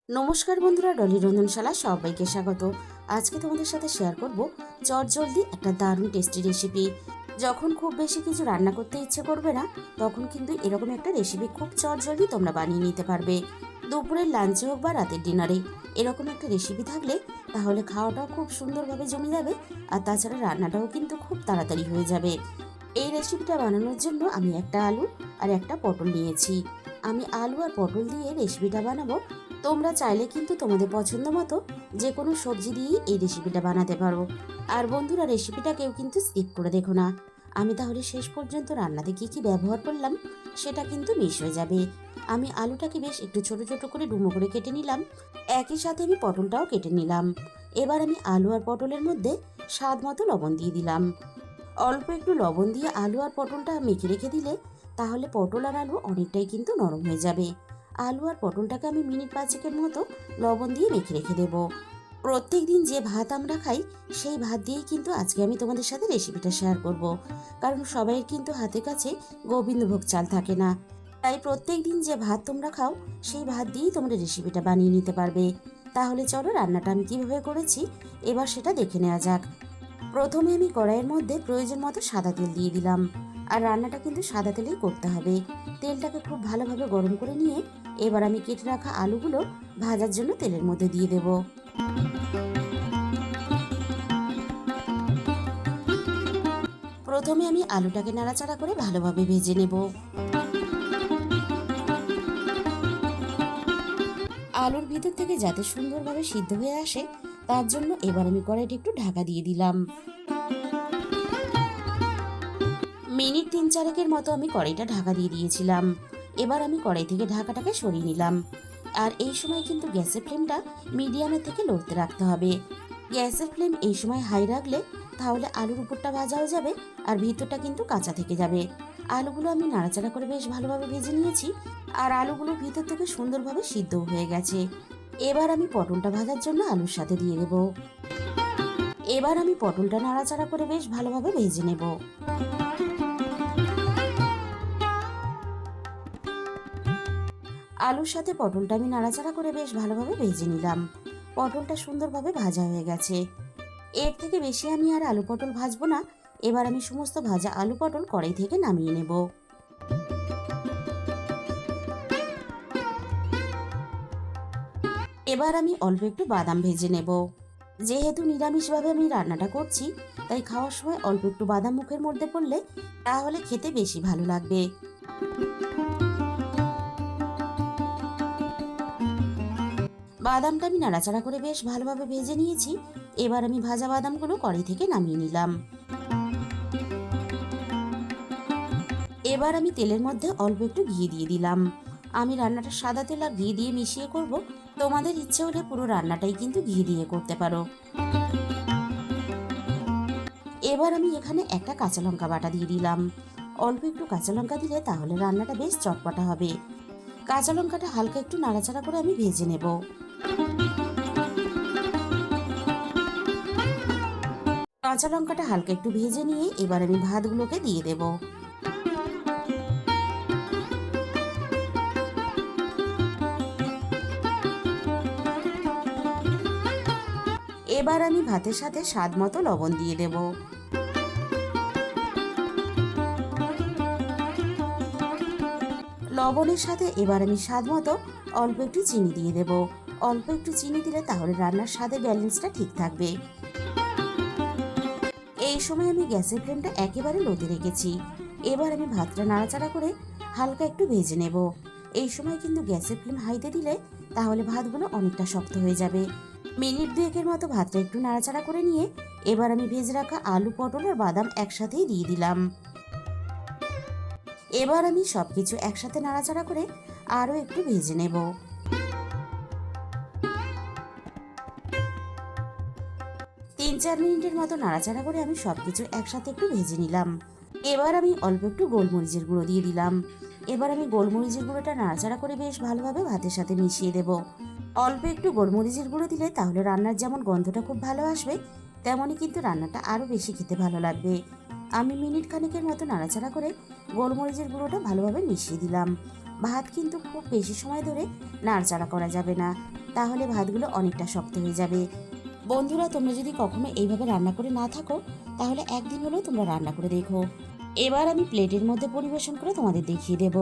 নমস্কার বন্ধুরা, ডলি রন্ধনশালা সবাইকে স্বাগত। আজকে তোমাদের সাথে শেয়ার করব চটজলদি একটা দারুণ টেস্টি রেসিপি। যখন খুব বেশি কিছু রান্না করতে ইচ্ছে করবে না, তখন কিন্তু এরকম একটা রেসিপি খুব চটজলদি তোমরা বানিয়ে নিতে পারবে। দুপুরের লাঞ্চে হোক বা রাতের ডিনারে এরকম একটা রেসিপি থাকলে তাহলে খাওয়াটাও খুব সুন্দরভাবে জমে যাবে, আর তাছাড়া রান্নাটাও কিন্তু খুব তাড়াতাড়ি হয়ে যাবে। এই রেসিপিটা বানানোর জন্য আমি একটা আলু আর একটা পটল নিয়েছি। আমি আলু আর পটল দিয়ে রেসিপিটা বানাবো। তোমরা চাইলে কিন্তু তোমাদের পছন্দ মতো যে কোনো সবজি দিয়েই এই রেসিপিটা বানাতে পারো। আর বন্ধুরা, রেসিপিটা কেউ কিন্তু স্কিপ করে দেখো না। আমি তাহলে শেষ পর্যন্ত রান্নাতে কী কী ব্যবহার করলাম সেটা কিন্তু মিস হয়ে যাবে। আমি আলুটাকে বেশ একটু ছোট ছোট করে ডুমো করে কেটে নিলাম, একই সাথে আমি পটলটাও কেটে নিলাম। এবার আমি আলু আর পটলের মধ্যে স্বাদ মতো লবণ দিয়ে দিলাম। অল্প একটু লবণ দিয়ে আলু আর পটলটা মেখে রেখে দিলে তাহলে পটল আর আলু অনেকটাই কিন্তু নরম হয়ে যাবে। আলু আর পটলটাকে আমি মিনিট 5-এর মতো লবণ দিয়ে মেখে রেখে দেবো। প্রত্যেক দিন যে ভাত আমরা খাই সেই ভাত দিয়েই কিন্তু আজকে আমি তোমাদের সাথে রেসিপিটা শেয়ার করব। কারণ সবাইয়ের কিন্তু হাতের কাছে গোবিন্দভোগ চাল থাকে না, তাই প্রত্যেক দিন যে ভাত তোমরা খাও সেই ভাত দিয়েই তোমরা রেসিপিটা বানিয়ে নিতে পারবে। তাহলে চলো রান্নাটা আমি কিভাবে করেছি এবার সেটা দেখে নেওয়া যাক। প্রথমে আমি কড়াইয়ের মধ্যে প্রয়োজন মতো সাদা তেল দিয়ে দিলাম। আর রান্নাটা কিন্তু সাদা তেলেই করতে হবে। তেলটাকে খুব ভালোভাবে গরম করে নিয়ে এবার আমি কেটে রাখা আলুগুলো ভাজার জন্য তেলের মধ্যে দিয়ে দেব। প্রথমে আমি আলুটাকে নাড়াচাড়া করে ভালোভাবে ভেজে নেব। আলুর ভিতর থেকে যাতে সুন্দরভাবে সিদ্ধ হয়ে আসে তার জন্য এবার আমি কড়াইটা একটু ঢাকা দিয়ে দিলাম। মিনিট 3-4 মতো আমি কড়াইটা ঢাকা দিয়ে দিয়েছিলাম। এবার আমি কড়াই থেকে ঢাকাটাকে সরিয়ে নিলাম। আর এই সময় কিন্তু গ্যাসের ফ্লেমটা মিডিয়ামের থেকে লোতে রাখতে হবে। গ্যাসের ফ্লেম এই সময় হাই রাখলে তাহলে আলুর উপরটা ভাজাও যাবে আর ভিতরটা কিন্তু কাঁচা থেকে যাবে। আলুগুলো আমি নাড়াচাড়া করে বেশ ভালোভাবে ভেজে নিয়েছি, আর আলুগুলো ভিতর থেকে সুন্দরভাবে সিদ্ধও হয়ে গেছে। এবার আমি পটলটা ভাজার জন্য আলুর সাথে দিয়ে দেব। এবার আমি পটলটা নাড়াচাড়া করে বেশ ভালোভাবে ভেজে নেব। আলুর সাথে পটলটা আমি নাড়াচাড়া করে বেশ ভালোভাবে ভেজে নিলাম। পটলটা সুন্দরভাবে ভাজা হয়ে গেছে। এর থেকে বেশি আমি আর আলু পটল ভাজবো না। এবার আমি সমস্ত ভাজা আলু পটল কড়াই থেকে নামিয়ে নেব। এবার আমি অল্প একটু বাদাম ভেজে নেব। যেহেতু নিরামিষভাবে আমি রান্নাটা করছি, তাই খাওয়ার সময় অল্প একটু বাদাম মুখের মধ্যে পড়লে তাহলে খেতে বেশি ভালো লাগবে। বাদামটা আমি নাড়াচাড়া করে বেশ ভালোভাবে ভেজে নিয়েছি। এবার আমি ভাজা বাদামগুলো কড়াই থেকে নামিয়ে নিলাম। এবার আমি তেলের মধ্যে অল্প একটু ঘি দিয়ে দিলাম। আমি রান্নাটা সাদা তেল আর ঘি দিয়ে মিশিয়ে করব। তোমাদের ইচ্ছে হলে পুরো রান্নাটাই কিন্তু ঘি দিয়ে করতে পারো। এবার আমি এখানে একটা কাঁচা লঙ্কা বাটা দিয়ে দিলাম। অল্প একটু কাঁচা লঙ্কা দিলে তাহলে রান্নাটা বেশ চটপটা হবে। কাঁচা লঙ্কাটা হালকা একটু নাড়াচাড়া করে আমি ভেজে নেব। কাঁচা লঙ্কাটা হালকা একটু ভেজে নিয়ে এবার আমি ভাতগুলোকে দিয়ে দেব। এবার আমি ভাতের সাথে স্বাদ মতো লবণ দিয়ে দেব। লবণের সাথে এবার আমি স্বাদ মতো অল্প একটু চিনি দিয়ে দেব। অল্প একটু চিনি দিলে তাহলে রান্নার স্বাদের ব্যালেন্সটা ঠিক থাকবে। এই সময় আমি গ্যাসের ফ্লেমটা একেবারে লোতে রেখেছি। এবার আমি ভাতটা নাড়াচাড়া করে হালকা একটু ভেজে নেব। এই সময় কিন্তু গ্যাসের ফ্লেম হাইতে দিলে তাহলে ভাতগুলো অনেকটা শক্ত হয়ে যাবে। মিনিট 2-এর মতো ভাতটা একটু নাড়াচাড়া করে নিয়ে এবার আমি ভেজে রাখা আলু পটল আর বাদাম একসাথেই দিয়ে দিলাম। এবার আমি সবকিছু একসাথে নাড়াচাড়া করে আরও একটু ভেজে নেব। 3-4 মিনিটের মতো নাড়াচাড়া করে আমি সবকিছু একসাথে একটু ভেজে নিলাম। এবার আমি অল্প একটু গোলমরিচের গুঁড়ো দিয়ে দিলাম। এবার আমি গোলমরিচের গুঁড়োটা নাড়াচাড়া করে বেশ ভালোভাবে ভাতের সাথে মিশিয়ে দেব। অল্প একটু গোলমরিচের গুঁড়ো দিলে তাহলে রান্নার যেমন গন্ধটা খুব ভালো আসবে, তেমনই কিন্তু রান্নাটা আরও বেশি খেতে ভালো লাগবে। আমি মিনিট খানেকের মতো নাড়াচাড়া করে গোলমরিচের গুঁড়োটা ভালোভাবে মিশিয়ে দিলাম। ভাত কিন্তু খুব বেশি সময় ধরে নাড়াচাড়া করা যাবে না। তাহলে ভাতগুলো অনেকটা শক্ত হয়ে যাবে। বন্ধুরা, তোমরা যদি কখনো এইভাবে রান্না করে না থাকো, তাহলে একদিন হলেও তোমরা রান্না করে দেখো। এবার আমি প্লেটের মধ্যে পরিবেশন করে তোমাদের দেখিয়ে দেব।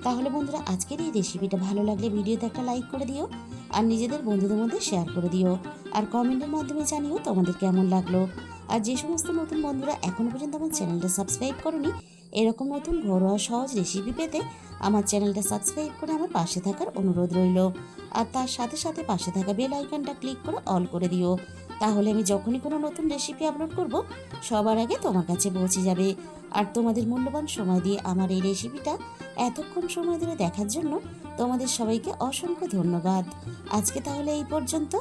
তাহলে বন্ধুরা, আজকের এই রেসিপিটা ভালো লাগলে ভিডিওতে একটা লাইক করে দিও, আর নিজেদের বন্ধুদের মধ্যে শেয়ার করে দিও, আর কমেন্টের মাধ্যমে জানিও তোমাদের কেমন লাগলো। আর যে সমস্ত নতুন বন্ধুরা এখনো পর্যন্ত আমার চ্যানেলটা সাবস্ক্রাইব করনি, এরকম নতুন ঘরোয়া সহজ রেসিপি পেতে আমার চ্যানেলটা সাবস্ক্রাইব করে আমার পাশে থাকার অনুরোধ রইল। আর তার সাথে সাথে পাশে থাকা বেল আইকনটা ক্লিক করে অল করে দিও। তাহলে আমি যখনই কোনো নতুন রেসিপি আপলোড করব, সবার আগে তোমার কাছে পৌঁছে যাবে। আর তোমাদের মূল্যবান সময় দিয়ে আমার এই রেসিপিটা এতক্ষণ সময় ধরে দেখার জন্য তোমাদের সবাইকে অসংখ্য ধন্যবাদ। আজকে তাহলে এই পর্যন্ত।